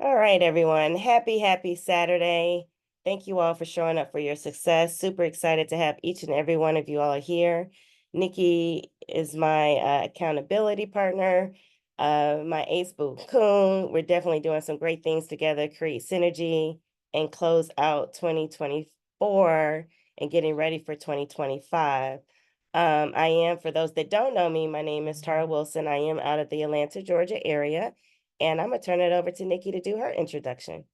All right, everyone. Happy Saturday. Thank you all for showing up for your success. Super excited to have each and every one of you all here. Nikki is my accountability partner, my ace boo coon. We're definitely doing some great things together, create synergy and close out 2024 and getting ready for 2025. I am, for those that don't know me, my name is Tara Wilson. I am out of the Atlanta, Georgia area. And I'm going to turn it over to Nikki to do her introduction.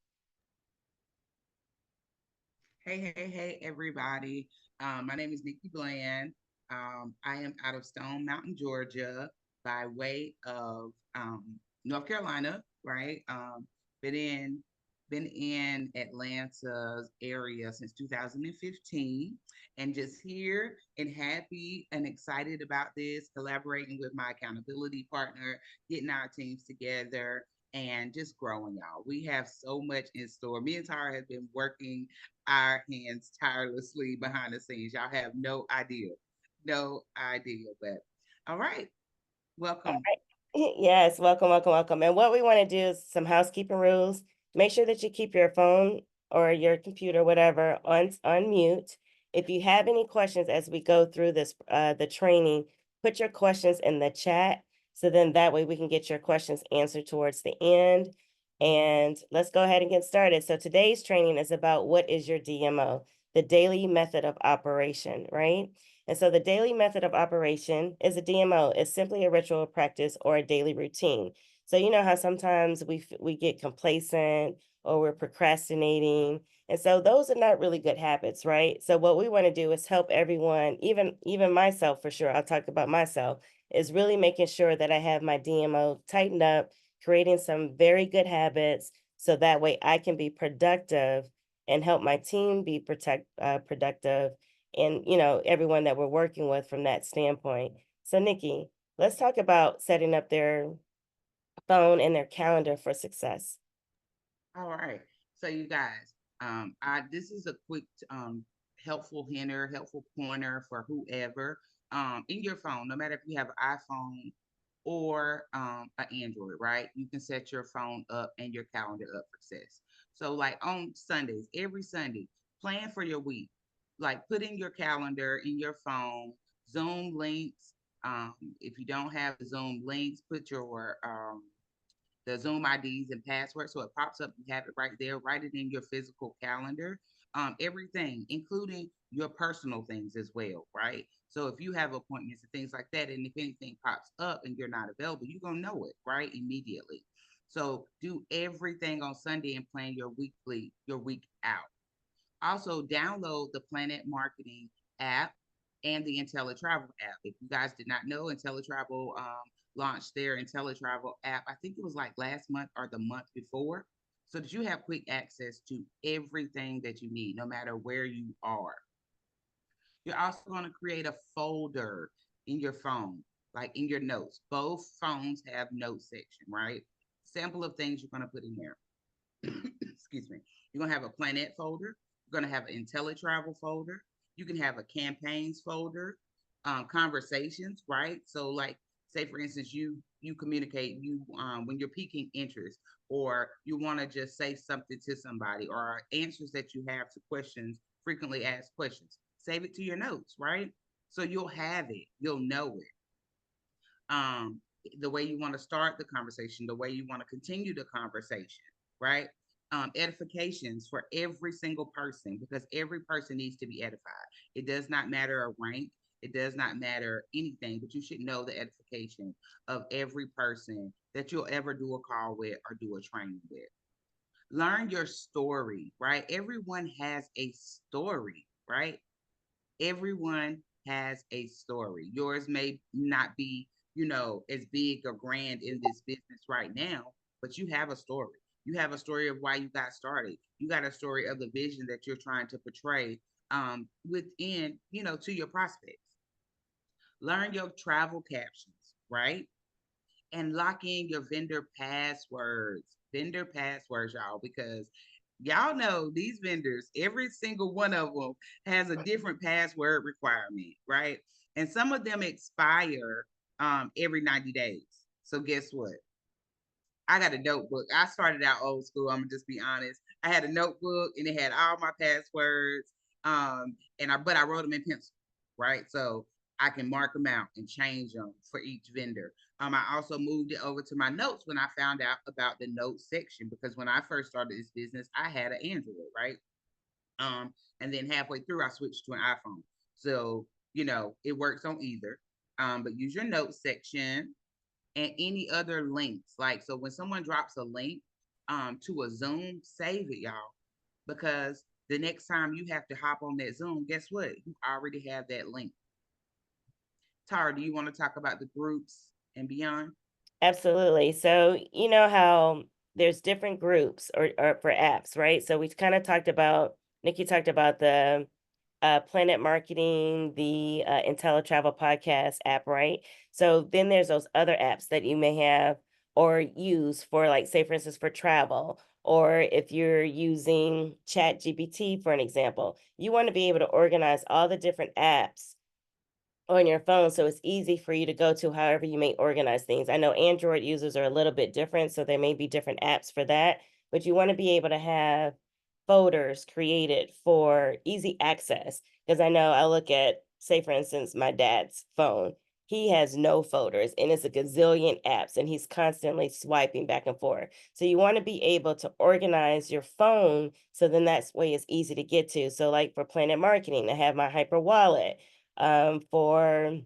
Hey, everybody. My name is Nikki Bland. I am out of Stone Mountain, Georgia, by way of North Carolina, right? Been in been in Atlanta's area since 2015, and just here and happy and excited about this, collaborating with my accountability partner, getting our teams together and just growing, y'all. We have so much in store. Me and Tara have been working our hands tirelessly behind the scenes. Y'all have no idea. No idea. But all right. All Welcome. right. Yes, welcome. And what we want to do is some housekeeping rules. Make sure that you keep your phone or your computer, whatever, on mute. If you have any questions as we go through this, the training, put your questions in the chat. So then that way we can get your questions answered towards the end. And let's go ahead and get started. So today's training is about what is your DMO, the daily method of operation, right? And so the daily method of operation is a DMO. It's simply a ritual practice or a daily routine. So you know how sometimes we get complacent or we're procrastinating. And so those are not really good habits, right? So what we want to do is help everyone, even myself for sure. I'll talk about myself, is really making sure that I have my DMO tightened up, creating some very good habits so that way I can be productive and help my team be productive and everyone that we're working with from that standpoint. So Nikki, let's talk about setting up their phone and their calendar for success. All right. So you guys, I this is a quick helpful hinter, helpful pointer for whoever. In your phone, no matter if you have an iPhone or an Android, right? You can set your phone up and your calendar up for success. So like on Sundays, every Sunday, plan for your week. Like put in your calendar in your phone, Zoom links. If you don't have the Zoom links, put your the Zoom IDs and passwords. So it pops up. You have it right there. Write it in your physical calendar. Everything, including your personal things as well, right? So if you have appointments and things like that, and if anything pops up and you're not available, you're gonna know it, right? Immediately. So do everything on Sunday and plan your week out. Also, download the Planet Marketing app and the IntelliTravel app. If you guys did not know, IntelliTravel launched their IntelliTravel app, I think it was like last month or the month before, so that you have quick access to everything that you need, no matter where you are. You're also going to create a folder in your phone, like in your notes. Both phones have notes section, right? Sample of things you're going to put in there. Excuse me. You're gonna have a Planet folder. You're gonna have an IntelliTravel folder. You can have a campaigns folder, conversations, right? So, like, say for instance, you communicate you when you're piquing interest, or you want to just say something to somebody, or answers that you have to questions, frequently asked questions. Save it to your notes, right? So you'll have it, you'll know it. Um, the way you want to start the conversation, the way you want to continue the conversation, right? Edifications for every single person, because every person needs to be edified. It does not matter a rank, it does not matter anything, but you should know the edification of every person that you'll ever do a call with or do a training with. Learn your story, right? Everyone has a story, right? Everyone has a story. Yours may not be, as big or grand in this business right now, but you have a story. You have a story of why you got started. You got a story of the vision that you're trying to portray within, to your prospects. Learn your travel captions, right? And lock in your vendor passwords, y'all, because y'all know these vendors, every single one of them has a different password requirement, right? And some of them expire every 90 days. So guess what? I got a notebook. I started out old school. I'm gonna just be honest. I had a notebook and it had all my passwords. But I wrote them in pencil, right? So I can mark them out and change them for each vendor. I also moved it over to my notes when I found out about the notes section because when I first started this business, I had an Android, right? And then halfway through, I switched to an iPhone. So, it works on either. But use your notes section and any other links. Like, so when someone drops a link to a Zoom, save it, y'all. Because the next time you have to hop on that Zoom, guess what? You already have that link. Tara, do you want to talk about the groups and beyond? Absolutely. So, you know how there's different groups or for apps, right? So we kind of talked about, Nikki talked about the Planet Marketing, the IntelliTravel podcast app, right? So then there's those other apps that you may have or use for, like, say, for instance, for travel, or if you're using Chat GPT, for an example, you want to be able to organize all the different apps on your phone so it's easy for you to go to however you may organize things. I know Android users are a little bit different, so there may be different apps for that, but you want to be able to have folders created for easy access. Because I know I look at, say, for instance, my dad's phone. He has no folders and it's a gazillion apps and he's constantly swiping back and forth. So you want to be able to organize your phone so then that's way it's easy to get to. So like for Planet Marketing, I have my Hyper Wallet. For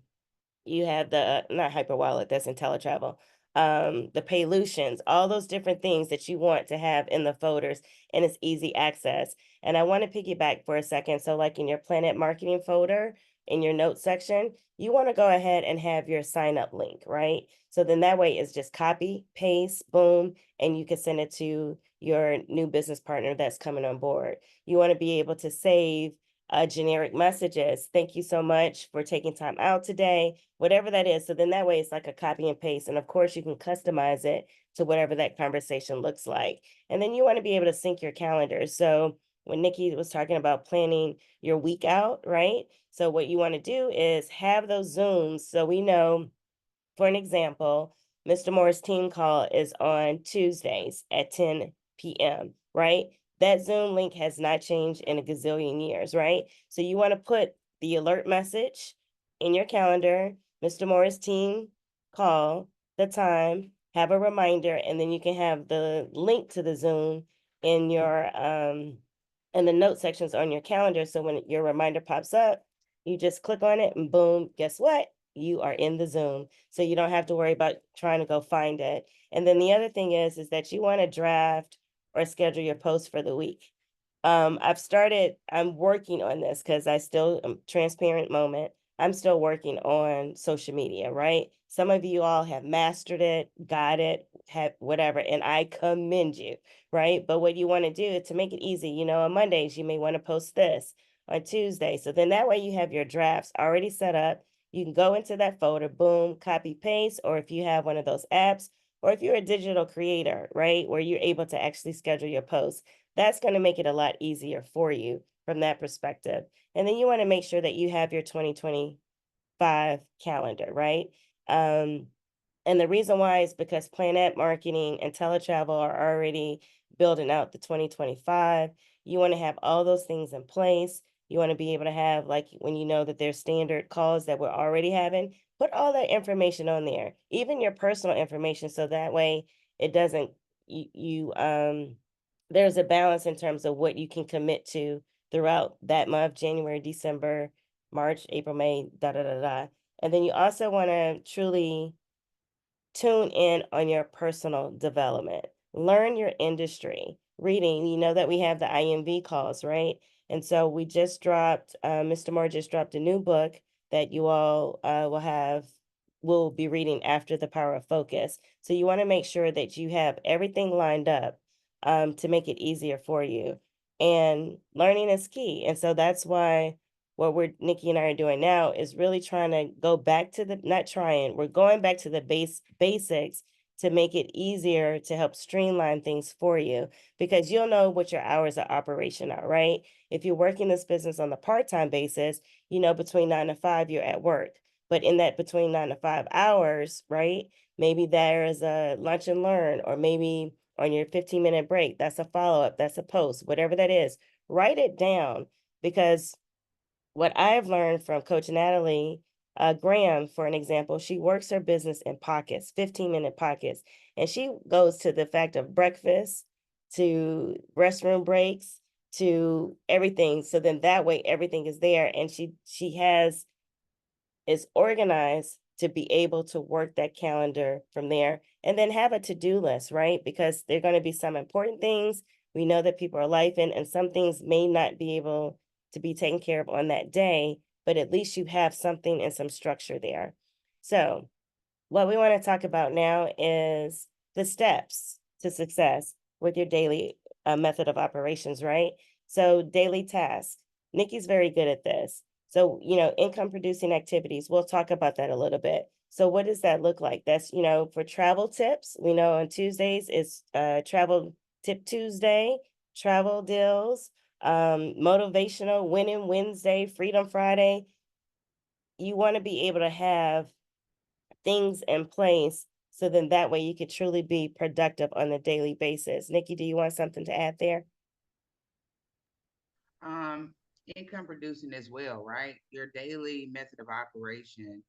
you have the not hyper wallet, that's IntelliTravel. The Paylutions, all those different things that you want to have in the folders, and it's easy access. And I want to piggyback for a second. So, like in your Planet Marketing folder, in your notes section, you want to go ahead and have your sign up link, right? So then that way it's just copy, paste, boom, and you can send it to your new business partner that's coming on board. You want to be able to save generic messages. Thank you so much for taking time out today, whatever that is. So then that way it's like a copy and paste. And of course, you can customize it to whatever that conversation looks like. And then you want to be able to sync your calendar. So when Nikki was talking about planning your week out, right? So what you want to do is have those Zooms so we know, for an example, Mr. Moore's team call is on Tuesdays at 10 p.m., right? That Zoom link has not changed in a gazillion years, right? So you want to put the alert message in your calendar, Mr. Moore's team call, the time, have a reminder, and then you can have the link to the Zoom in your in the note sections on your calendar. So when your reminder pops up, you just click on it and boom, guess what? You are in the Zoom. So you don't have to worry about trying to go find it. And then the other thing is that you want to draft or schedule your post for the week. I'm working on this because I still transparent moment. I'm still working on social media, right? Some of you all have mastered it, got it, have whatever, and I commend you, right? But what you want to do is to make it easy, on Mondays, you may want to post this on Tuesday. So then that way you have your drafts already set up. You can go into that folder, boom, copy, paste, or if you have one of those apps, or if you're a digital creator, right, where you're able to actually schedule your posts, that's going to make it a lot easier for you from that perspective. And then you want to make sure that you have your 2025 calendar, right? Um, and the reason why is because Planet Marketing and Teletravel are already building out the 2025. You want to have all those things in place. You want to be able to have, like, when you know that there's standard calls that we're already having, put all that information on there, even your personal information. So that way it doesn't, there's a balance in terms of what you can commit to throughout that month, January, December, March, April, May, da da da da. And then you also want to truly tune in on your personal development. Learn your industry. Reading, you know that we have the IMV calls, right? And so we just dropped, Mr. Moore just dropped a new book that you all will be reading after The Power of Focus. So you want to make sure that you have everything lined up to make it easier for you. And learning is key. And so that's why what Nikki and I are doing now is really trying to go back to not trying, we're going back to the basics to make it easier to help streamline things for you because you'll know what your hours of operation are, right? If you're working this business on the part-time basis, between 9 to 5, you're at work. But in that between 9 to 5 hours, right? Maybe there is a lunch and learn, or maybe on your 15-minute break, that's a follow up, that's a post, whatever that is. Write it down, because what I've learned from Coach Natalie Graham, for an example, she works her business in pockets, 15-minute pockets. And she goes to the fact of breakfast, to restroom breaks, to everything. So then that way everything is there. And she has is organized to be able to work that calendar from there, and then have a to-do list, right? Because there are going to be some important things. We know that people are life in, and some things may not be able to be taken care of on that day, but at least you have something and some structure there. So what we want to talk about now is the steps to success with your daily method of operations, right? So, daily tasks. Nikki's very good at this. So, income producing activities, we'll talk about that a little bit. So, what does that look like? That's, for travel tips, we know on Tuesdays is Travel Tip Tuesday, travel deals, motivational winning Wednesday, Freedom Friday. You want to be able to have things in place, so then that way you could truly be productive on a daily basis. Nikki, do you want something to add there? Um, Income producing as well, right? Your daily method of operation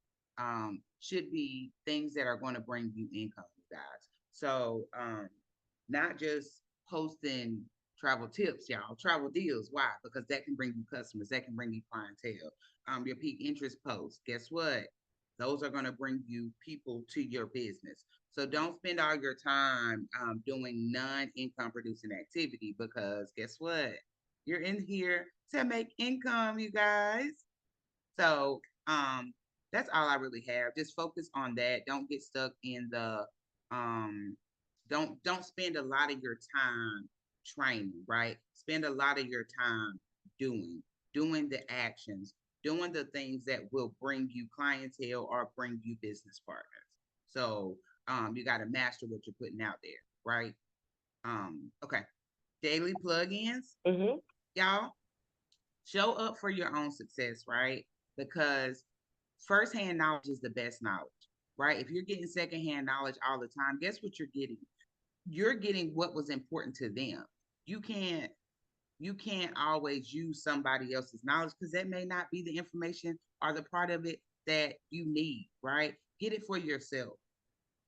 should be things that are going to bring you income, you guys. So not just posting travel tips, y'all, travel deals. Why? Because that can bring you customers, that can bring you clientele. Your peak interest posts, guess what? Those are going to bring you people to your business. So don't spend all your time doing non-income producing activity, because guess what? You're in here to make income, you guys. So that's all I really have. Just focus on that. Don't get stuck in the um don't spend a lot of your time training, right? Spend a lot of your time doing, doing the actions, doing the things that will bring you clientele or bring you business partners. So you got to master what you're putting out there, right? Okay. Daily plugins, Mm-hmm. y'all. Show up for your own success, right? Because firsthand knowledge is the best knowledge, right? If you're getting secondhand knowledge all the time, guess what you're getting? You're getting what was important to them. You can't you can't always use somebody else's knowledge, because that may not be the information or the part of it that you need, right? Get it for yourself,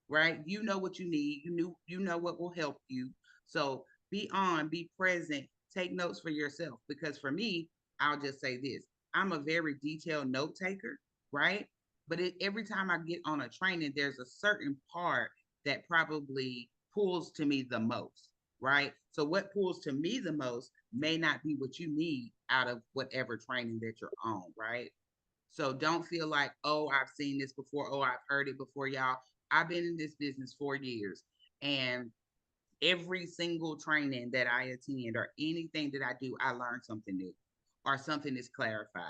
right? You know what you need. You know what will help you. So be on, be present, take notes for yourself. Because for me, I'll just say this: I'm a very detailed note taker, right? But every time I get on a training, there's a certain part that probably pulls to me the most, right? So what pulls to me the most may not be what you need out of whatever training that you're on, right? So don't feel like, oh, I've seen this before. Oh, I've heard it before, y'all. I've been in this business 4 years, and every single training that I attend or anything that I do, I learn something new, or something is clarified,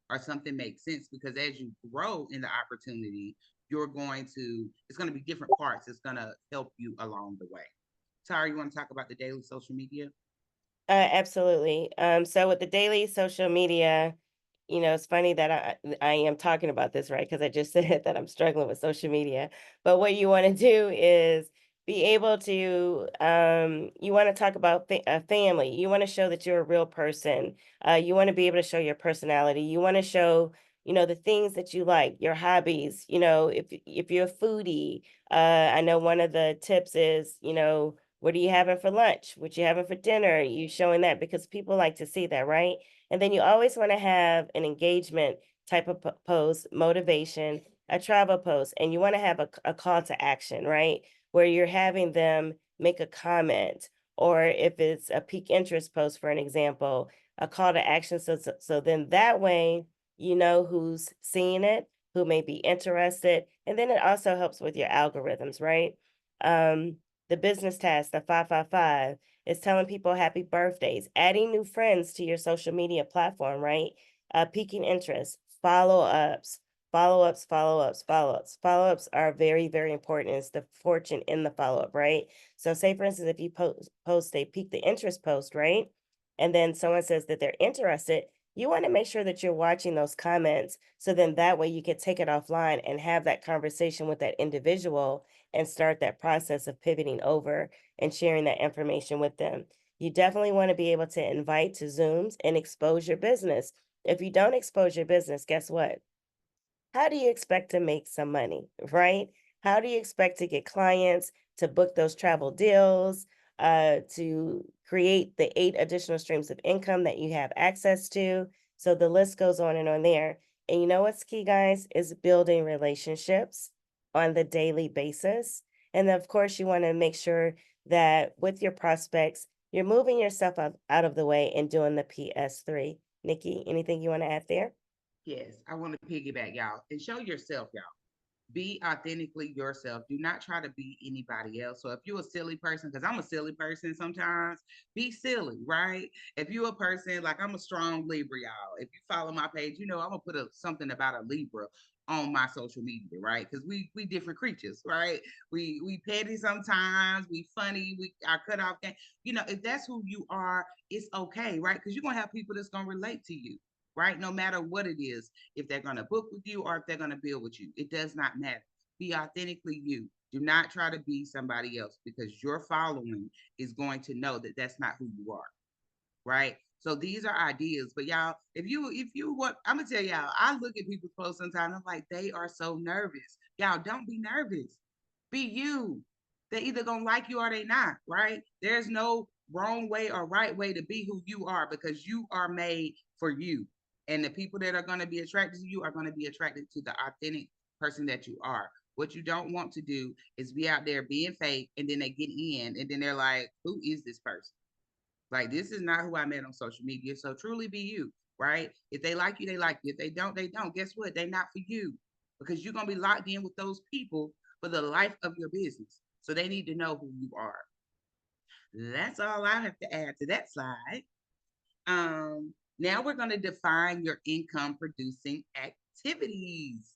or something makes sense. Because as you grow in the opportunity, it's going to be different parts. It's going to help you along the way. Tara, you want to talk about the daily social media? Absolutely. So with the daily social media, it's funny that I am talking about this, right? Because I just said that I'm struggling with social media. But what you want to do is be able to, you want to talk about family. You want to show that you're a real person. You want to be able to show your personality. You want to show, the things that you like, your hobbies. If you're a foodie, I know one of the tips is, what are you having for lunch? What you having for dinner? You showing that, because people like to see that, right? And then you always want to have an engagement type of post, motivation, a travel post, and you want to have a call to action, right? Where you're having them make a comment, or if it's a peak interest post, for an example, a call to action. So then that way, you know who's seeing it, who may be interested. And then it also helps with your algorithms, right? Um, the business task, the 555, is telling people happy birthdays, adding new friends to your social media platform, right? Piquing interest, follow-ups, follow-ups, follow-ups, follow-ups. Follow-ups are very, very important. It's the fortune in the follow-up, right? So say, for instance, if you post a pique the interest post, right? And then someone says that they're interested, you want to make sure that you're watching those comments. So then that way you can take it offline and have that conversation with that individual and start that process of pivoting over and sharing that information with them. You definitely want to be able to invite to Zooms and expose your business. If you don't expose your business, guess what? How do you expect to make some money, right? How do you expect to get clients, to book those travel deals, to create the 8 additional streams of income that you have access to? So the list goes on and on there. And you know what's key, guys, is building relationships on the daily basis. And then, of course, you want to make sure that with your prospects, you're moving yourself out of the way and doing the PS3. Nikki, anything you want to add there? Yes, I want to piggyback y'all and show yourself, y'all. Be authentically yourself. Do not try to be anybody else. So if you're a silly person, because I'm a silly person sometimes, be silly, right? If you're a person like I'm a strong Libra, y'all. If you follow my page, you know I'm gonna put something about a Libra on my social media, right? Because we different creatures, right? We petty sometimes, we funny, we our cutoff game. You know, if that's who you are, it's okay, right? Because you're gonna have people that's gonna relate to you, right? No matter what it is, if they're going to book with you or if they're going to build with you, it does not matter. Be authentically you. Do not try to be somebody else because your following is going to know that that's not who you are, right? So these are ideas, but y'all, if you want, I'm gonna tell y'all, I look at people's posts sometimes. I'm like, they are so nervous. Y'all, don't be nervous. Be you. They either gonna like you or they not, right? There's no wrong way or right way to be who you are because you are made for you. And the people that are gonna be attracted to you are gonna be attracted to the authentic person that you are. What you don't want to do is be out there being fake and then they get in and then they're like, who is this person? Like, this is not who I met on social media. So truly be you, right? If they like you, they like you. If they don't, they don't. Guess what? They're not for you because you're going to be locked in with those people for the life of your business. So they need to know who you are. That's all I have to add to that slide. Now we're going to define your income producing activities.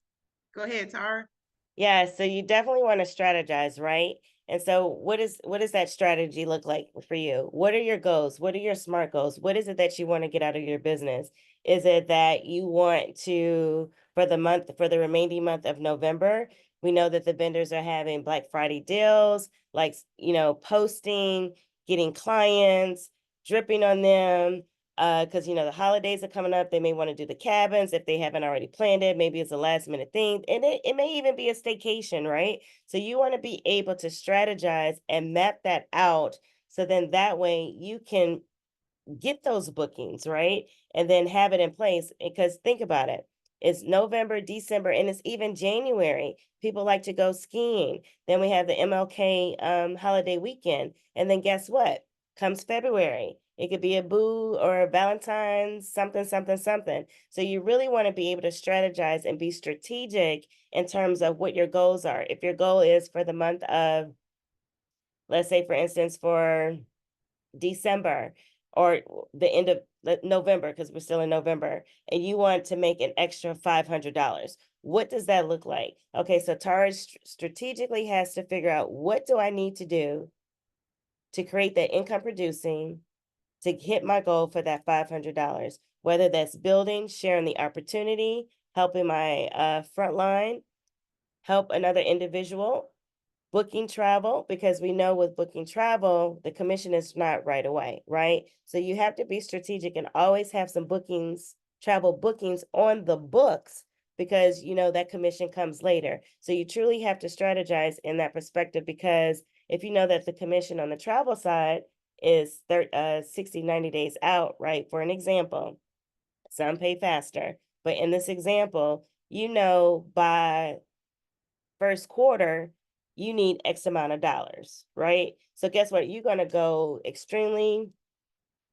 Go ahead, Tara. Yeah, so you definitely want to strategize, right? And so what does that strategy look like for you? What are your goals? What are your SMART goals? What is it that you want to get out of your business? Is it that you want to for the remaining month of November, we know that the vendors are having Black Friday deals, like, posting, getting clients, dripping on them, because the holidays are coming up. They may want to do the cabins if they haven't already planned it. Maybe it's a last minute thing, and it may even be a staycation, right? So you want to be able to strategize and map that out, so then that way you can get those bookings, right? And then have it in place. Because think about it. It's November, December, and it's even January. People like to go skiing. Then we have the MLK holiday weekend. And then guess what? Comes February. It could be a boo or a Valentine's, something, something, something. So you really want to be able to strategize and be strategic in terms of what your goals are. If your goal is for the month of, let's say, for instance, for December or the end of November, because we're still in November, and you want to make an extra $500. What does that look like? Okay, so Tara strategically has to figure out, what do I need to do to create that income producing to hit my goal for that $500, whether that's building, sharing the opportunity, helping my frontline, help another individual, booking travel, because we know with booking travel, the commission is not right away, right? So you have to be strategic and always have some bookings, travel bookings on the books, because that commission comes later. So you truly have to strategize in that perspective, because if you know that the commission on the travel side is 60, 90 days out, right? For an example, some pay faster, but in this example, by first quarter, you need X amount of dollars, right? So guess what? You're going to go extremely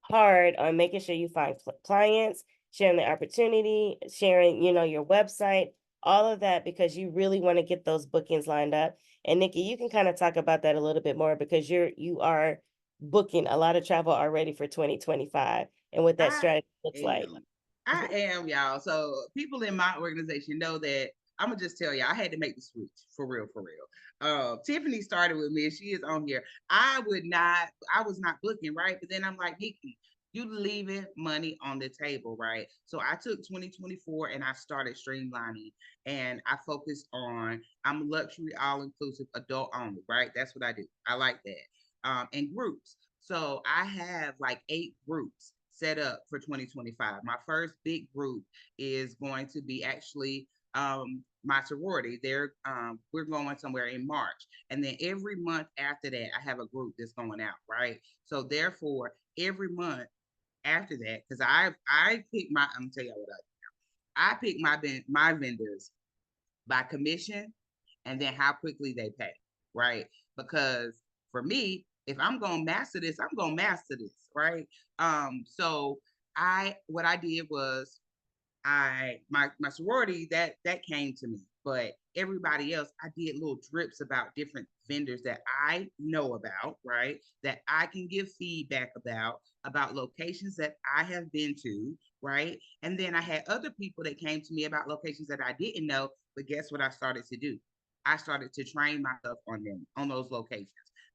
hard on making sure you find clients, sharing the opportunity, sharing, your website, all of that, because you really want to get those bookings lined up. And Nikki, you can kind of talk about that a little bit more, because you are booking a lot of travel already for 2025 and what that I strategy looks like. am. I am, y'all. So people in my organization know that I'm gonna just tell y'all I had to make the switch for real, for real. Tiffany started with me and she is on here. I was not booking, right? But then I'm like, Nikki, You leaving money on the table, right? So I took 2024 and I started streamlining, and I focused on, I'm luxury all inclusive adult only, right? That's what I do. I like that. And groups. So I have like 8 groups set up for 2025. My first big group is going to be actually my sorority. We're going somewhere in March. And then every month after that, I have a group that's going out, right? So therefore, every month after that, because I pick my, I'm gonna tell you what I pick my vendors by commission and then how quickly they pay, right? Because for me, if I'm gonna master this, I'm gonna master this, right? So I what I did was my sorority that came to me, but everybody else I did little drips about different vendors that I know about, right? That I can give feedback about locations that I have been to, right? And then I had other people that came to me about locations that I didn't know, but guess what I started to do? I started to train myself on them, on those locations.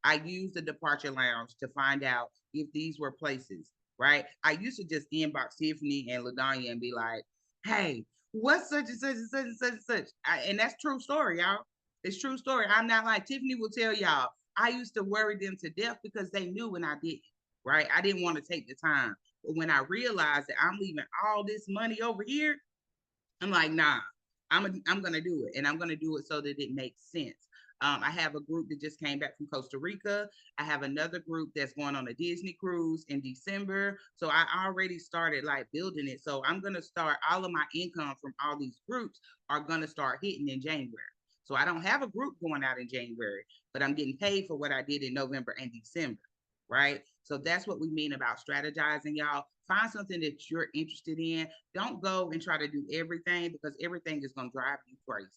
I used the departure lounge to find out if these were places, right? I used to just inbox Tiffany and LaDanya and be like, hey, what's such and such and such and such and such? And that's true story, y'all. It's true story. I'm not like Tiffany will tell y'all. I used to worry them to death because they knew when I didn't, right? I didn't want to take the time. But when I realized that I'm leaving all this money over here, I'm like, nah, I'm gonna do it, and I'm gonna do it so that it makes sense. I have a group that just came back from Costa Rica. I have another group that's going on a Disney cruise in December. So I already started like building it. So I'm gonna start all of my income from all these groups are gonna start hitting in January. So I don't have a group going out in January, but I'm getting paid for what I did in November and December, right? So that's what we mean about strategizing, y'all. Find something that you're interested in. Don't go and try to do everything because everything is going to drive you crazy.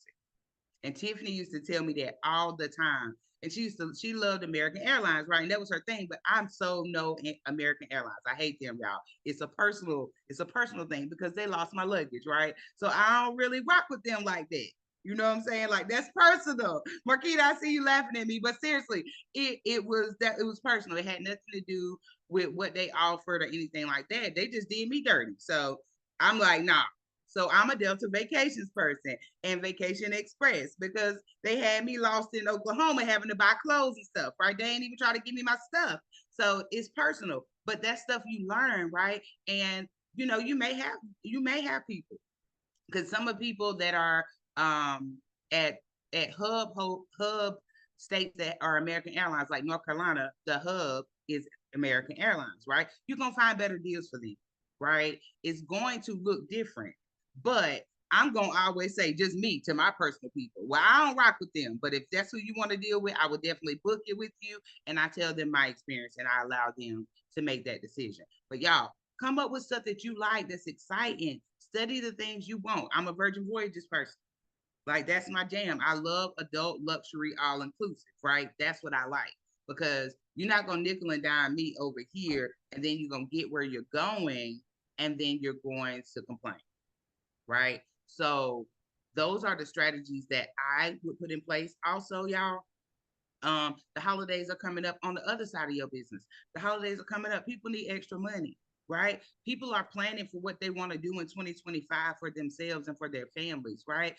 And Tiffany used to tell me that all the time. And she loved American Airlines, right? And that was her thing. But I'm so no American Airlines. I hate them, y'all. It's a personal thing because they lost my luggage, right? So I don't really rock with them like that. You know what I'm saying? Like that's personal. Marquita, I see you laughing at me, but seriously, it was personal. It had nothing to do with what they offered or anything like that. They just did me dirty. So I'm like, nah. So I'm a Delta Vacations person and Vacation Express because they had me lost in Oklahoma having to buy clothes and stuff, right? They ain't even try to give me my stuff. So it's personal, but that stuff you learn, right? And you may have people because some of the people that are at hub states that are American Airlines, like North Carolina, the hub is American Airlines, right? You're gonna find better deals for them, right? It's going to look different, but I'm gonna always say just me to my personal people. Well, I don't rock with them, but if that's who you want to deal with, I would definitely book it with you, and I tell them my experience, and I allow them to make that decision. But y'all, come up with stuff that you like that's exciting. Study the things you want. I'm a Virgin Voyages person. Like that's my jam. I love adult luxury all inclusive, right? That's what I like because you're not gonna nickel and dime me over here, and then you're gonna get where you're going, and then you're going to complain, right? So those are the strategies that I would put in place. Also, y'all, the holidays are coming up on the other side of your business. The holidays are coming up. People need extra money, right? People are planning for what they want to do in 2025 for themselves and for their families, right?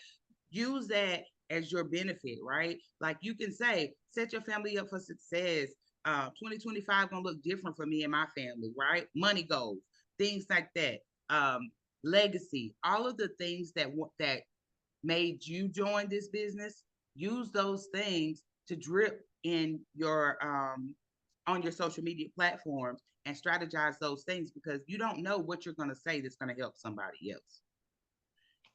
Use that as your benefit, right? Like you can say, set your family up for success. 2025 gonna look different for me and my family, right? Money goals, things like that. Legacy, all of the things that made you join this business, use those things to drip in your on your social media platforms and strategize those things because you don't know what you're going to say that's going to help somebody else.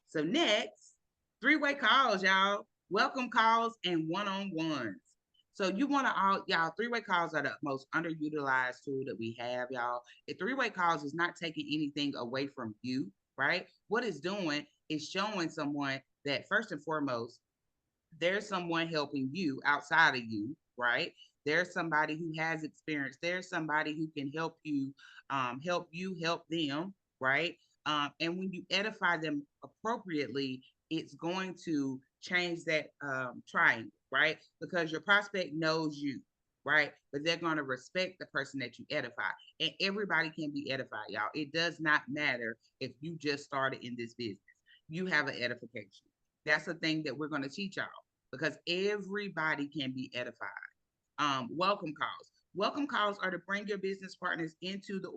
So next, three-way calls, y'all. Welcome calls and one-on-ones. So you want to all y'all three-way calls are the most underutilized tool that we have, y'all. A three-way calls is not taking anything away from you, right? What it's doing is showing someone that first and foremost, there's someone helping you outside of you, right? There's somebody who has experience. There's somebody who can help them, right? And when you edify them appropriately, it's going to change that triangle, right? Because your prospect knows you, right? But they're going to respect the person that you edify. And everybody can be edified, y'all. It does not matter if you just started in this business. You have an edification. That's the thing that we're going to teach y'all because everybody can be edified. Welcome calls. Welcome calls are to bring your business partners into the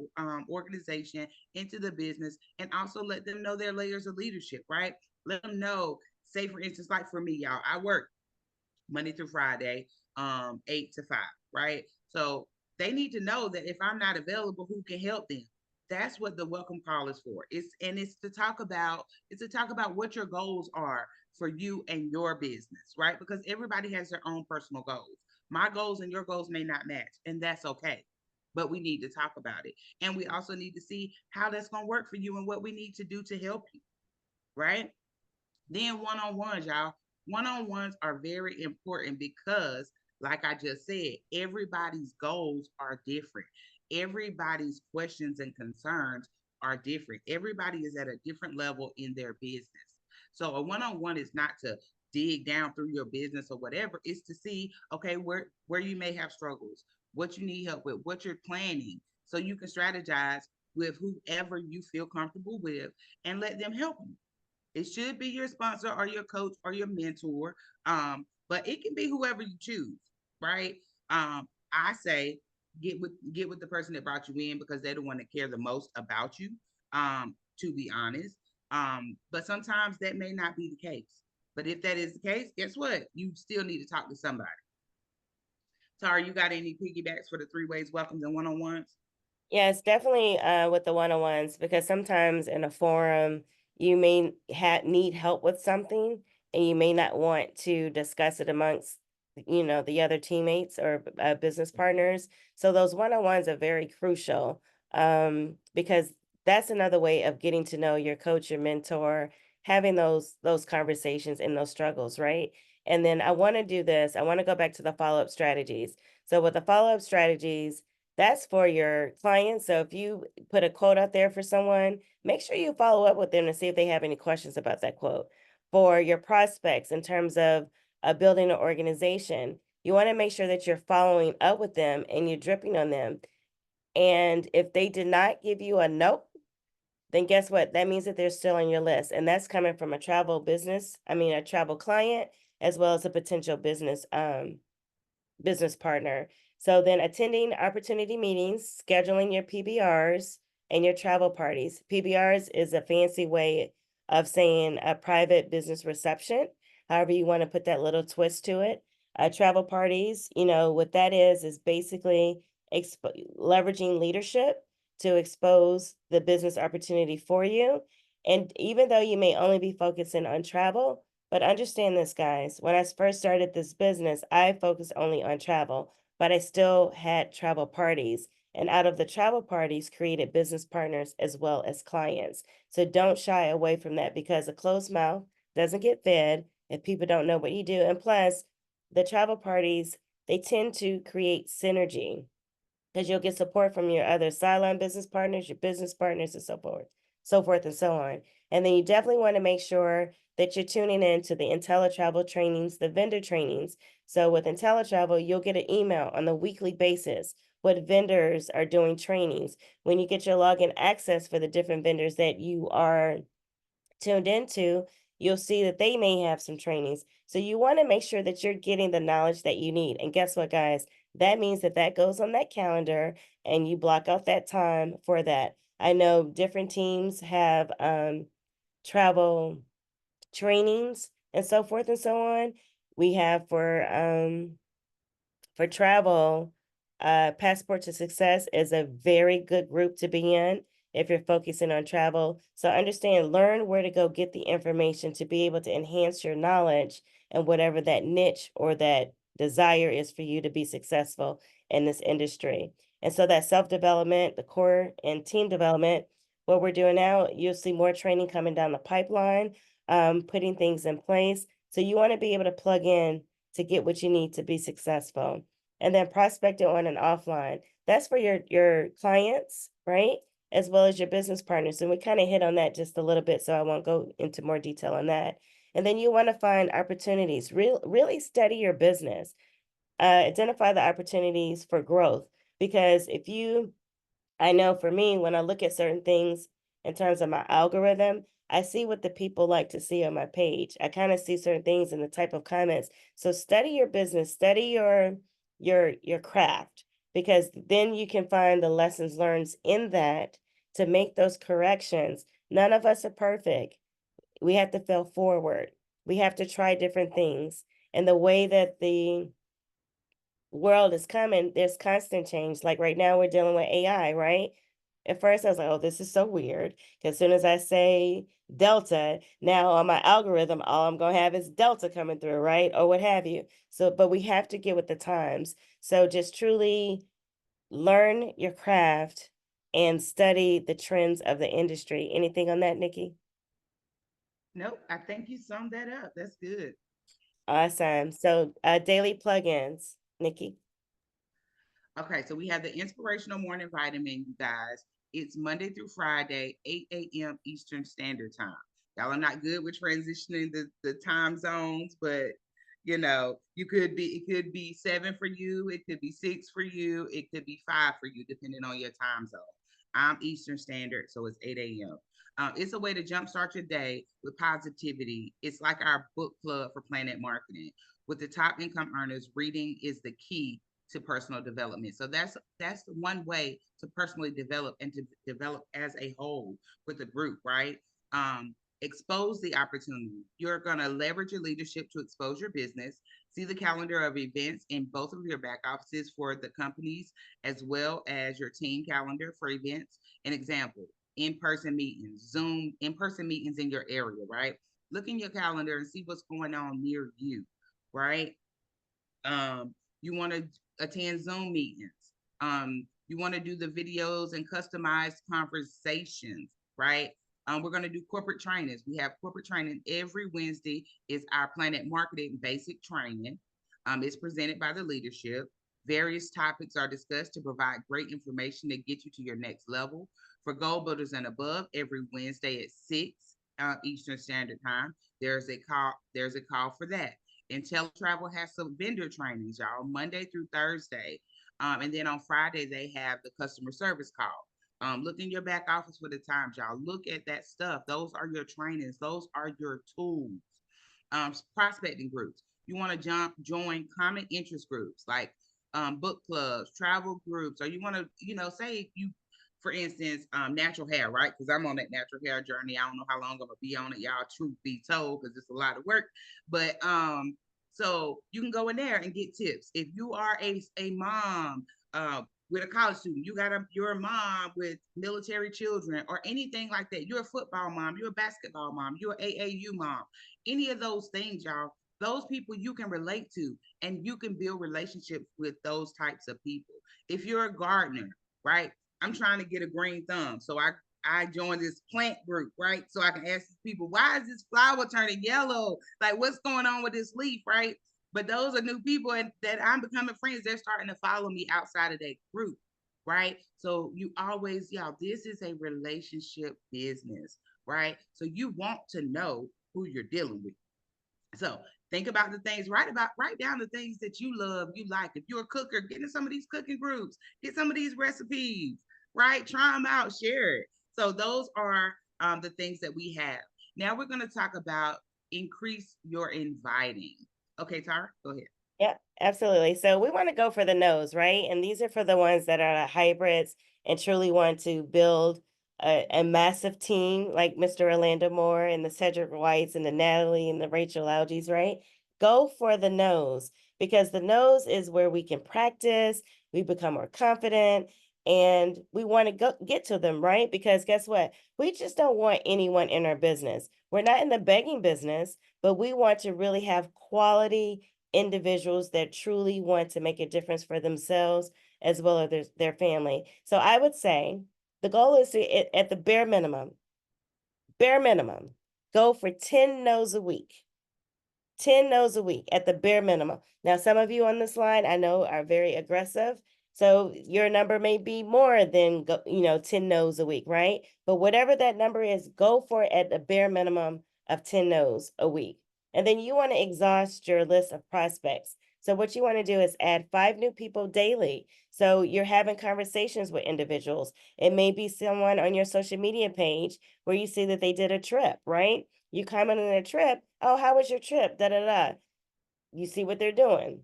organization, into the business, and also let them know their layers of leadership, right? Let them know, say, for instance, like for me, y'all, I work Monday through Friday, 8 to 5, right? So they need to know that if I'm not available, who can help them? That's what the welcome call is for. It's to talk about what your goals are for you and your business, right? Because everybody has their own personal goals. My goals and your goals may not match, and that's okay. But we need to talk about it. And we also need to see how that's going to work for you and what we need to do to help you, right? Then one on ones, y'all. One on ones are very important because, like I just said, everybody's goals are different. Everybody's questions and concerns are different. Everybody is at a different level in their business. So a one on one is not to dig down through your business or whatever. It's to see, okay, where you may have struggles, what you need help with, what you're planning, so you can strategize with whoever you feel comfortable with and let them help you. It should be your sponsor or your coach or your mentor, but it can be whoever you choose, right? I say get with the person that brought you in because they're the one that care the most about you. To be honest, but sometimes that may not be the case. But if that is the case, guess what? You still need to talk to somebody. Tara, you got any piggybacks for the three ways welcomes and one on ones? Yes, definitely with the one-on-ones because sometimes in a forum you may need help with something and you may not want to discuss it amongst the other teammates or business partners. So those one-on-ones are very crucial because that's another way of getting to know your coach, your mentor, having those conversations and those struggles, right? And then I want to do this. I want to go back to the follow-up strategies. So with the follow-up strategies, that's for your clients. So if you put a quote out there for someone, make sure you follow up with them to see if they have any questions about that quote. For your prospects, in terms of building an organization, you want to make sure that you're following up with them and you're dripping on them. And if they did not give you a nope, then guess what? That means that they're still on your list. And that's coming from a travel client, as well as a potential business partner. So then attending opportunity meetings, scheduling your PBRs and your travel parties. PBRs is a fancy way of saying a private business reception, however you want to put that little twist to it. Travel parties, what that is basically leveraging leadership to expose the business opportunity for you. And even though you may only be focusing on travel, but understand this, guys. When I first started this business, I focused only on travel, but I still had travel parties. And out of the travel parties, created business partners as well as clients. So don't shy away from that because a closed mouth doesn't get fed if people don't know what you do. And plus, the travel parties, they tend to create synergy because you'll get support from your other sideline business partners, your business partners, and so forth and so on. And then you definitely want to make sure that you're tuning in to the IntelliTravel trainings, the vendor trainings. So with IntelliTravel, you'll get an email on a weekly basis what vendors are doing trainings. When you get your login access for the different vendors that you are tuned into, you'll see that they may have some trainings. So you want to make sure that you're getting the knowledge that you need. And guess what, guys? That means that that goes on that calendar and you block out that time for that. I know different teams have travel trainings and so forth and so on. We have for travel, Passport to Success is a very good group to be in if you're focusing on travel. So understand, learn where to go get the information to be able to enhance your knowledge and whatever that niche or that desire is for you to be successful in this industry. And so that self-development, the core and team development, what we're doing now, you'll see more training coming down the pipeline, putting things in place. So you want to be able to plug in to get what you need to be successful. And then prospecting on and offline. That's for your clients, right? As well as your business partners. And we kind of hit on that just a little bit, so I won't go into more detail on that. And then you want to find opportunities. Really study your business. identify the opportunities for growth. Because I know for me, when I look at certain things in terms of my algorithm, I see what the people like to see on my page. I kind of see certain things in the type of comments. So study your business, study your craft, because then you can find the lessons learned in that to make those corrections. None of us are perfect. We have to fail forward. We have to try different things. And the way that the world is coming, there's constant change. Like right now, we're dealing with AI, right? At first, I was like, oh, this is so weird. Because as soon as I say Delta, now on my algorithm, all I'm going to have is Delta coming through, right? Or what have you. So, but we have to get with the times. So just truly learn your craft and study the trends of the industry. Anything on that, Nikki? Nope, I think you summed that up. That's good. Awesome. So, daily plugins, Nikki. Okay, so we have the inspirational morning vitamin, you guys. It's Monday through Friday, 8 a.m. Eastern Standard Time. Y'all are not good with transitioning the time zones, but you could be it could be 7 for you, it could be 6 for you, it could be 5 for you, depending on your time zone. I'm Eastern Standard, so it's 8 a.m. It's a way to jumpstart your day with positivity. It's like our book club for Planet Marketing. With the top income earners, reading is the key to personal development. So that's one way to personally develop and to develop as a whole with a group, right? Expose the opportunity. You're going to leverage your leadership to expose your business. See the calendar of events in both of your back offices for the companies, as well as your team calendar for events. An example, in-person meetings, Zoom in-person meetings in your area, right? Look in your calendar and see what's going on near you, right? You want to attend Zoom meetings. You want to do the videos and customized conversations, right? We're going to do corporate trainings. We have corporate training every Wednesday. Is our Planet Marketing basic training. It's presented by the leadership. Various topics are discussed to provide great information to get you to your next level. For goal builders and above, every Wednesday at 6 Eastern Standard Time, there's a call. There's a call for that. IntelliTravel has some vendor trainings, y'all, Monday through Thursday. And then on Friday, they have the customer service call. Look in your back office for the times, y'all. Look at that stuff. Those are your trainings, those are your tools. Prospecting groups. You want to join common interest groups like book clubs, travel groups, or you want to, say you, for instance, natural hair, right? Because I'm on that natural hair journey. I don't know how long I'm gonna be on it, y'all. Truth be told, because it's a lot of work. But so you can go in there and get tips. If you are a mom with a college student, you're a mom with military children or anything like that. You're a football mom, you're a basketball mom, you're an AAU mom. Any of those things, y'all. Those people you can relate to, and you can build relationships with those types of people. If you're a gardener, right? I'm trying to get a green thumb. So I joined this plant group, right? So I can ask these people, why is this flower turning yellow? Like, what's going on with this leaf, right? But those are new people and that I'm becoming friends. They're starting to follow me outside of that group, right? So you always, y'all, this is a relationship business, right? So you want to know who you're dealing with. So think about the things, write down the things that you love, you like. If you're a cooker, get in some of these cooking groups, get some of these recipes, right? Try them out, share it. So those are the things that we have. Now we're going to talk about increase your inviting. Okay, Tara, go ahead. Yeah, absolutely. So we want to go for the nose, right? And these are for the ones that are hybrids and truly want to build a massive team like Mr. Orlando Moore and the Cedric Whites and the Natalie and the Rachel Algies, right? Go for the nose, because the nose is where we can practice, we become more confident, and we want to go get to them, right? Because guess what? We just don't want anyone in our business. We're not in the begging business, but we want to really have quality individuals that truly want to make a difference for themselves as well as their family. So I would say the goal is to, at the bare minimum, go for 10 no's a week. 10 no's a week at the bare minimum. Now, some of you on this line I know are very aggressive. So your number may be more than 10 no's a week, right? But whatever that number is, go for it at the bare minimum of 10 no's a week. And then you want to exhaust your list of prospects. So what you want to do is add 5 new people daily. So you're having conversations with individuals. It may be someone on your social media page where you see that they did a trip, right? You comment on their trip. Oh, how was your trip? Da da da. You see what they're doing.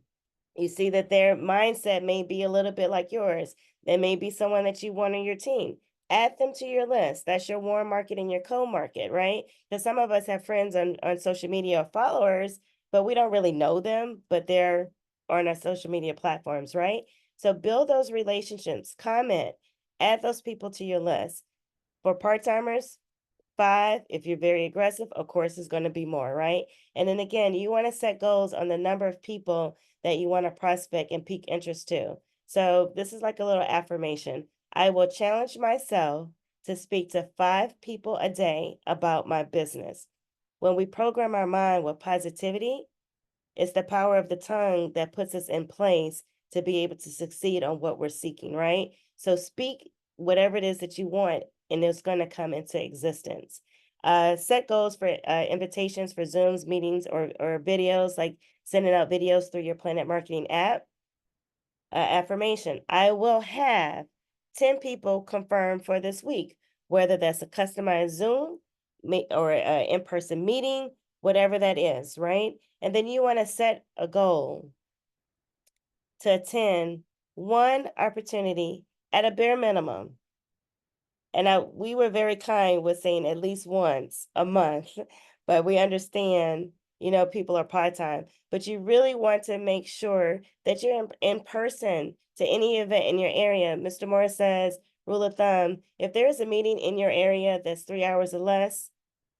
You see that their mindset may be a little bit like yours. There may be someone that you want on your team. Add them to your list. That's your warm market and your cold market, right? Because some of us have friends on social media or followers, but we don't really know them, but they're on our social media platforms, right? So build those relationships, comment, add those people to your list. For part-timers, 5, if you're very aggressive, of course, it's gonna be more, right? And then again, you wanna set goals on the number of people that you wanna prospect and peak interest to. So this is like a little affirmation. I will challenge myself to speak to 5 people a day about my business. When we program our mind with positivity, it's the power of the tongue that puts us in place to be able to succeed on what we're seeking, right? So speak whatever it is that you want, and it's going to come into existence. Set goals for invitations for Zooms, meetings, or videos, like sending out videos through your Planet Marketing app. Affirmation: I will have 10 people confirmed for this week, whether that's a customized Zoom or an in person meeting, whatever that is, right? And then you want to set a goal to attend one opportunity at a bare minimum. And we were very kind with saying at least once a month, but we understand, people are part-time, but you really want to make sure that you're in person to any event in your area. Mr. Morris says, rule of thumb, if there's a meeting in your area that's 3 hours or less,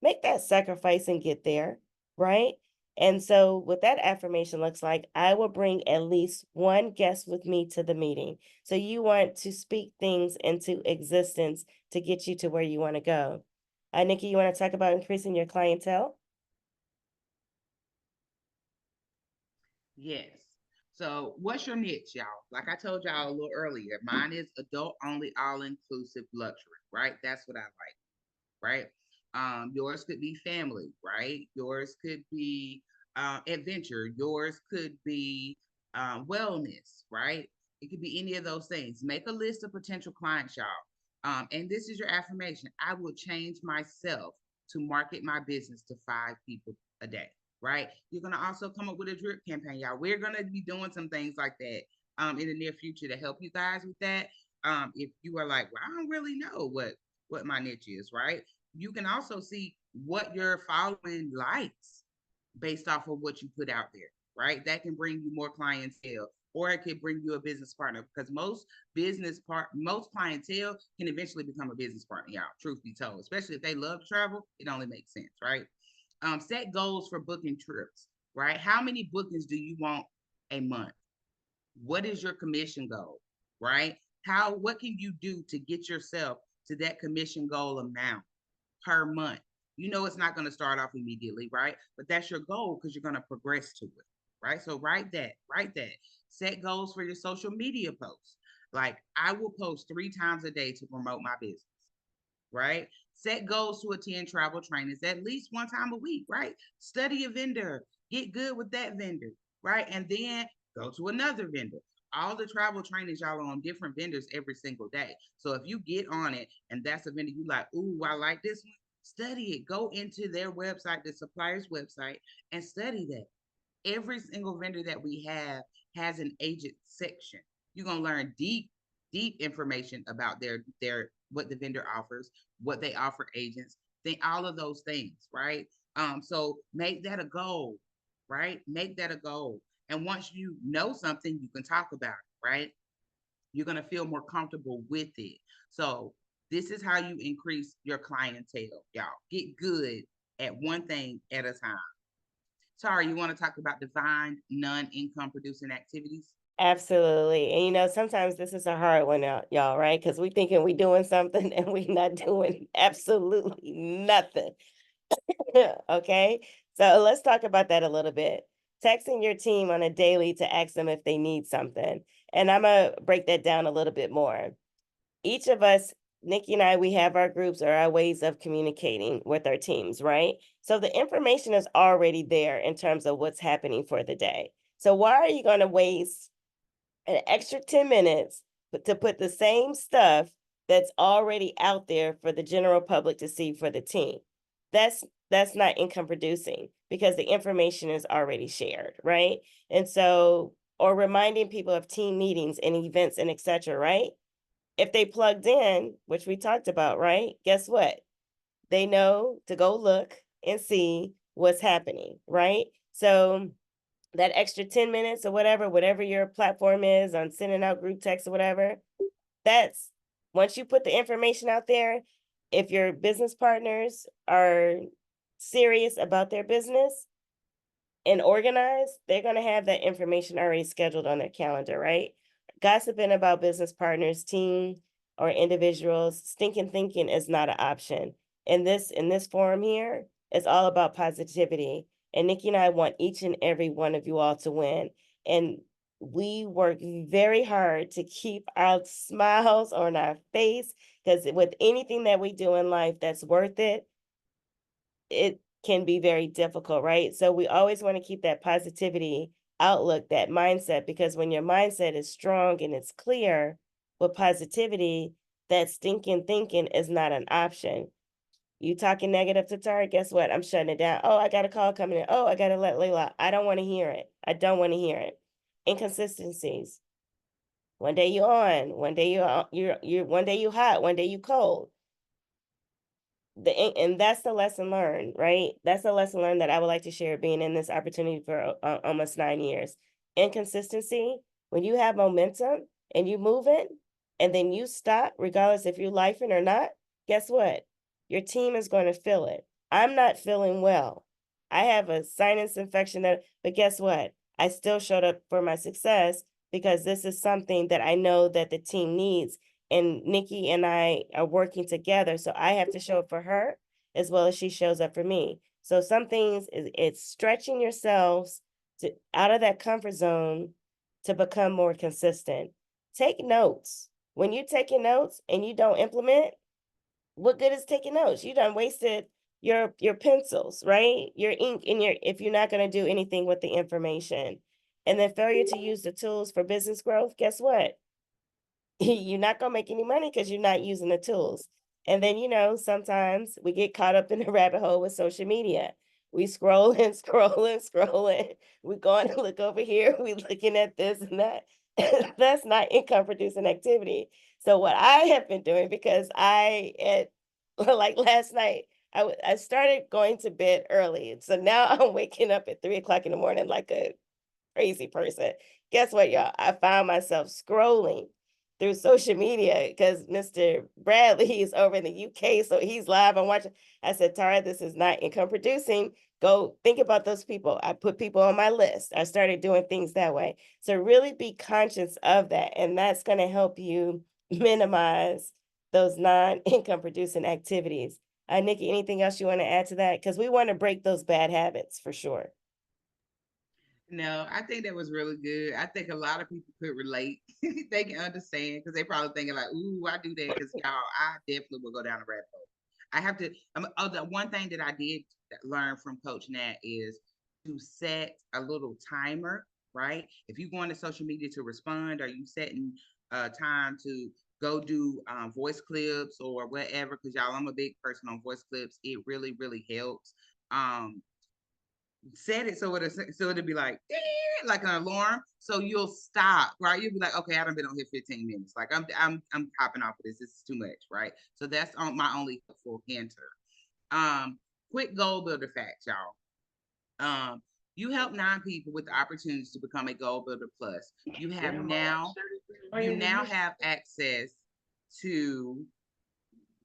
make that sacrifice and get there, right? And so what that affirmation looks like, I will bring at least one guest with me to the meeting. So you want to speak things into existence to get you to where you want to go. Nikki, you want to talk about increasing your clientele? Yes. So, what's your niche, y'all? Like I told y'all a little earlier, mine is adult only, all inclusive luxury, right? That's what I like, right? Yours could be family, right? Yours could be adventure. Yours could be wellness, right? It could be any of those things. Make a list of potential clients, y'all. And this is your affirmation: I will change myself to market my business to 5 people a day, right? You're going to also come up with a drip campaign, y'all. We're going to be doing some things like that in the near future to help you guys with that. If you are like, well, I don't really know what my niche is, right? You can also see what your following likes based off of what you put out there, right? That can bring you more clientele, or it could bring you a business partner, because most clientele can eventually become a business partner, y'all, truth be told, especially if they love to travel. It only makes sense, right? Set goals for booking trips, right? How many bookings do you want a month? What is your commission goal, right? What can you do to get yourself to that commission goal amount per month? You know, it's not going to start off immediately, right? But that's your goal because you're going to progress to it, right? So write that. Set goals for your social media posts. Like, I will post 3 times a day to promote my business, right? Set goals to attend travel trainings at least 1 time a week, right? Study a vendor, get good with that vendor, right? And then go to another vendor. All the travel trainings, y'all, are on different vendors every single day. So if you get on it and that's a vendor you like, ooh, I like this one, study it. Go into their website, the supplier's website, and study that. Every single vendor that we have has an agent section. You're gonna learn deep information about their what the vendor offers, what they offer agents, think all of those things, right? So make that a goal, right? Make that a goal. And once you know something, you can talk about it, right? You're gonna feel more comfortable with it. So this is how you increase your clientele, y'all. Get good at one thing at a time. Tara, you want to talk about divine non-income producing activities? Absolutely. And sometimes this is a hard one out, y'all, right? Because we thinking we doing something and we not doing absolutely nothing. Okay. So let's talk about that a little bit. Texting your team on a daily to ask them if they need something. And I'm going to break that down a little bit more. Each of us, Nikki and I, we have our groups or our ways of communicating with our teams, right? So the information is already there in terms of what's happening for the day. So why are you going to waste an extra 10 minutes to put the same stuff that's already out there for the general public to see for the team? That's not income producing because the information is already shared, right? And so, or reminding people of team meetings and events and etc., right? If they plugged in, which we talked about, right? Guess what? They know to go look and see what's happening, right? So that extra 10 minutes or whatever your platform is on sending out group texts or whatever, that's once you put the information out there, if your business partners are serious about their business and organized, they're going to have that information already scheduled on their calendar, right? Gossiping about business partners, team, or individuals, stinking thinking is not an option. In this forum here, it's all about positivity. And Nikki and I want each and every one of you all to win. And we work very hard to keep our smiles on our face because with anything that we do in life that's worth it, it can be very difficult, right? So we always want to keep that positivity outlook, that mindset, because when your mindset is strong and it's clear with positivity, that stinking thinking is not an option. You talking negative to Tara, guess what? I'm shutting it down. Oh, I got a call coming in. Oh, I got to let Layla. I don't want to hear it. I don't want to hear it. Inconsistencies. One day you're on, one day you're one day you hot, one day you cold. And that's the lesson learned, right? That's the lesson learned that I would like to share being in this opportunity for almost 9 years. Inconsistency, when you have momentum and you move it and then you stop, regardless if you're lifing or not, guess what? Your team is going to feel it. I'm not feeling well. I have a sinus infection but guess what? I still showed up for my success because this is something that I know that the team needs, and Nikki and I are working together. So I have to show up for her as well as she shows up for me. So some things it's stretching yourselves to out of that comfort zone to become more consistent. Take notes. When you're taking notes and you don't implement, what good is taking notes? You done wasted your pencils, right? Your ink and your if you're not going to do anything with the information. And then failure to use the tools for business growth, guess what? You're not gonna make any money because you're not using the tools. And then, sometimes we get caught up in the rabbit hole with social media. We scroll and scroll and scroll and we going to look over here, we looking at this and that. That's not income producing activity. So what I have been doing, because like last night, I started going to bed early. So now I'm waking up at 3 o'clock in the morning like a crazy person. Guess what, y'all? I found myself scrolling through social media because Mr. Bradley is over in the UK, so he's live. I'm watching. I said, Tara, this is not income producing. Go think about those people. I put people on my list. I started doing things that way. So really be conscious of that, and that's going to help you minimize those non-income producing activities. Nikki, anything else you want to add to that? Because we want to break those bad habits for sure. No, I think that was really good. I think a lot of people could relate. They can understand because they probably thinking like, "Ooh, I do that." Because y'all, I definitely will go down the rabbit hole. I have to. Oh, the one thing that I did learn from Coach Nat is to set a little timer. Right? If you go on to social media to respond, are you setting time to go do voice clips or whatever? Because y'all, I'm a big person on voice clips. It really, really helps. Um, Set it so it'll be like like an alarm. So you'll stop, right? You'll be like, okay, I haven't been on here 15 minutes. Like I'm popping off of this. This is too much, right? So that's on my only helpful enter. Quick goal builder facts, y'all. You help 9 people with the opportunities to become a goal builder plus. You now have access to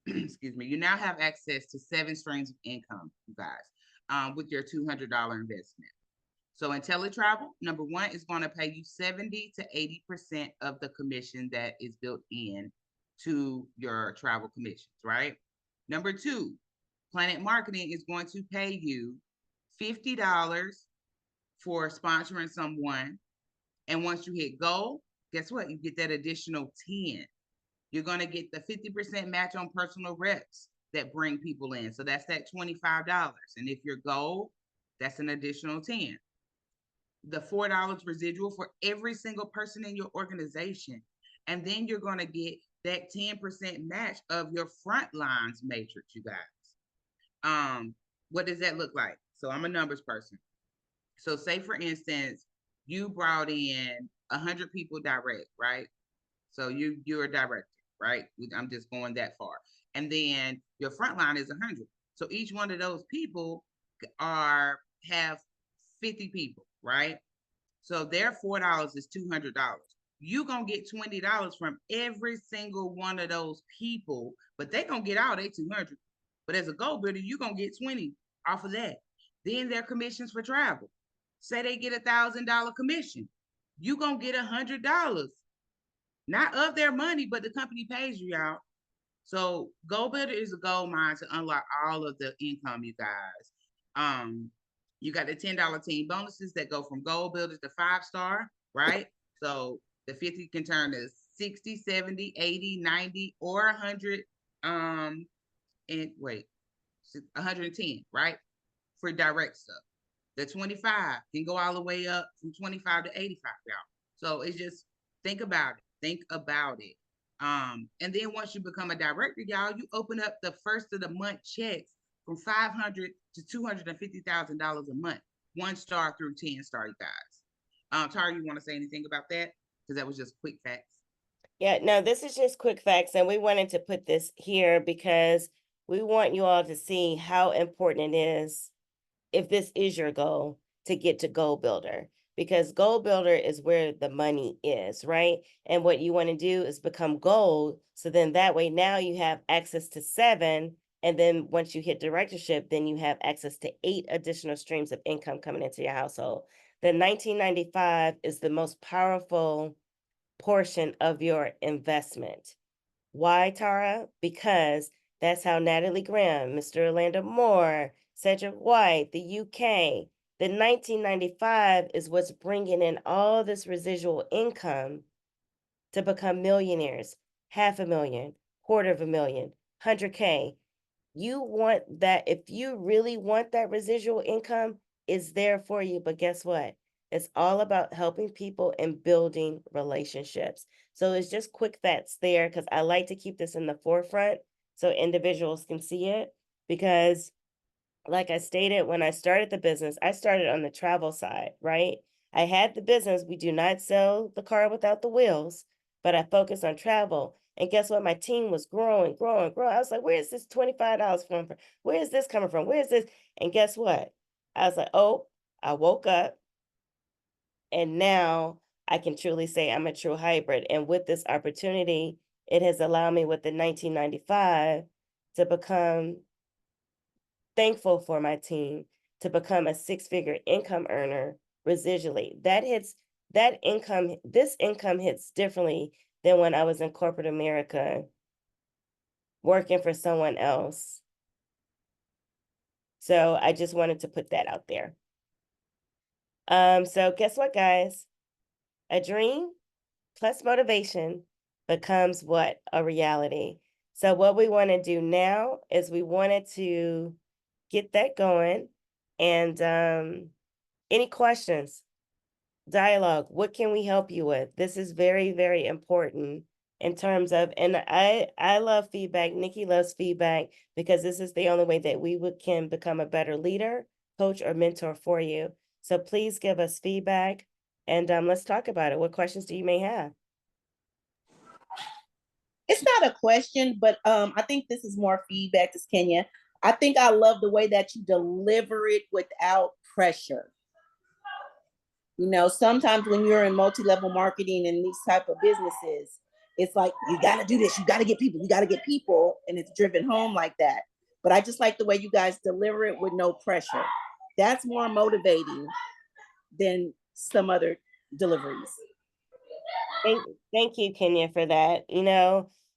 excuse me, you now have access to 7 streams of income, you guys, with your $200 investment. So IntelliTravel, number one, is going to pay you 70 to 80% of the commission that is built in to your travel commissions, right? Number two, Planet Marketing is going to pay you $50 for sponsoring someone. And once you hit goal, guess what? You get that additional 10. You're going to get the 50% match on personal reps that bring people in. So that's that $25. And if you're gold, that's an additional 10. the $4 residual for every single person in your organization. And then you're going to get that 10% match of your front lines matrix, you guys. Um, what does that look like? So I'm a numbers person. So say for instance, you brought in 100 people direct, right? So you're a director, right? I'm just going that far. And then your front line is 100. So each one of those people are have 50 people, right? So their $4 is $200. You gonna get $20 from every single one of those people, but they gonna get out 200. But as a goal builder, you gonna get 20 off of that. Then their commissions for travel. Say they get $1,000 commission, you gonna get $100, not of their money, but the company pays you out. So Goal Builder is a gold mine to unlock all of the income, you guys. You got the $10 team bonuses that go from Goal Builders to 5-star, right? So the 50 can turn to 60, 70, 80, 90, or 100. And wait, 110, right? For direct stuff. The 25 can go all the way up from 25 to 85, y'all. So it's just think about it. Think about it. And then once you become a director, y'all, you open up the first of the month checks from 500 to $250,000 a month, 1-star through 10-star, you guys. Tara, you want to say anything about that? Because that was just quick facts. Yeah, no, this is just quick facts, and we wanted to put this here because we want you all to see how important it is, if this is your goal, to get to Goal Builder, because Goal Builder is where the money is, right? And what you want to do is become gold. So then that way now you have access to 7. And then once you hit directorship, then you have access to 8 additional streams of income coming into your household. The 1995 is the most powerful portion of your investment. Why, Tara? Because that's how Natalie Graham, Mr. Orlando Moore, Cedric White, the UK, the 1995 is what's bringing in all this residual income to become millionaires. $500,000, $250,000, 100K. You want that. If you really want that residual income, it's there for you. But guess what? It's all about helping people and building relationships. So it's just quick facts there, because I like to keep this in the forefront so individuals can see it. Because like I stated, when I started the business, I started on the travel side, right? I had the business. We do not sell the car without the wheels, but I focused on travel. And guess what? My team was growing, growing, growing. I was like, where is this $25 from? Where is this coming from? Where is this? And guess what? I was like, oh, I woke up, and now I can truly say I'm a true hybrid. And with this opportunity, it has allowed me with the 1995 to become thankful for my team, to become a 6-figure income earner residually. This income hits differently than when I was in corporate America working for someone else. So I just wanted to put that out there. So guess what, guys? A dream plus motivation becomes what? A reality. So what we want to do now is we wanted to get that going. And any questions, dialogue, what can we help you with? This is very, very important in terms of, and I love feedback. Nikki loves feedback, because this is the only way that can become a better leader, coach, or mentor for you. So please give us feedback, and let's talk about it. What questions do you may have? It's not a question, but I think this is more feedback to Kenya. I think I love the way that you deliver it without pressure. You know, sometimes when you're in multi-level marketing and these type of businesses, it's like, you got to do this, you got to get people, and it's driven home like that. But I just like the way you guys deliver it with no pressure. That's more motivating than some other deliveries. Thank you, Kenya, for that.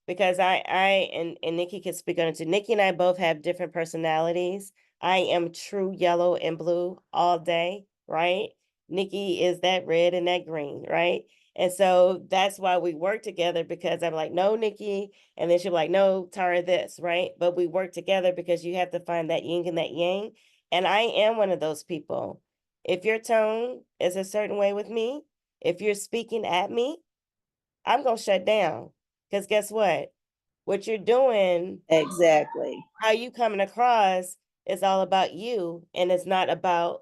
Because and Nikki can speak on it too. Nikki and I both have different personalities. I am true yellow and blue all day, right? Nikki is that red and that green, right? And so that's why we work together, because I'm like, no, Nikki. And then she'll be like, no, Tara, this, right? But we work together because you have to find that yin and that yang. And I am one of those people. If your tone is a certain way with me, if you're speaking at me, I'm gonna shut down. Because guess what? What you're doing, Exactly. how you coming across is all about you, and it's not about,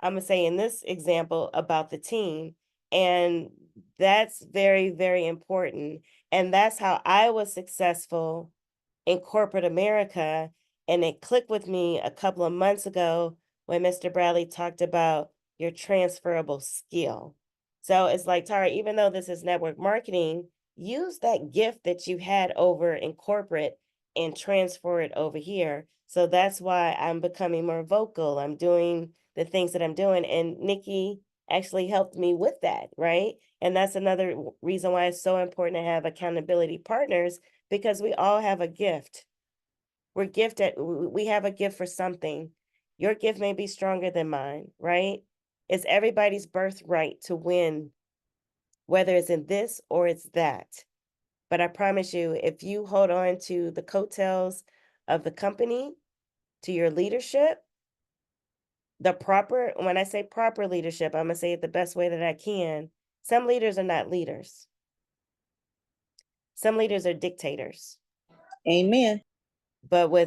I'm gonna say in this example, about the team. And that's very, very important. And that's how I was successful in corporate America. And it clicked with me a couple of months ago when Mr. Bradley talked about your transferable skill. So it's like, Tara, even though this is network marketing, use that gift that you had over in corporate and transfer it over here. So that's why I'm becoming more vocal. I'm doing the things that I'm doing. And Nikki actually helped me with that, right? And that's another reason why it's so important to have accountability partners, because we all have a gift. We're gifted, we have a gift for something. Your gift may be stronger than mine, right? It's everybody's birthright to win, whether it's in this or it's that. But I promise you, if you hold on to the coattails of the company, to your leadership, the proper, when I say proper leadership, I'm gonna say it the best way that I can. Some leaders are not leaders. Some leaders are dictators. Amen. But with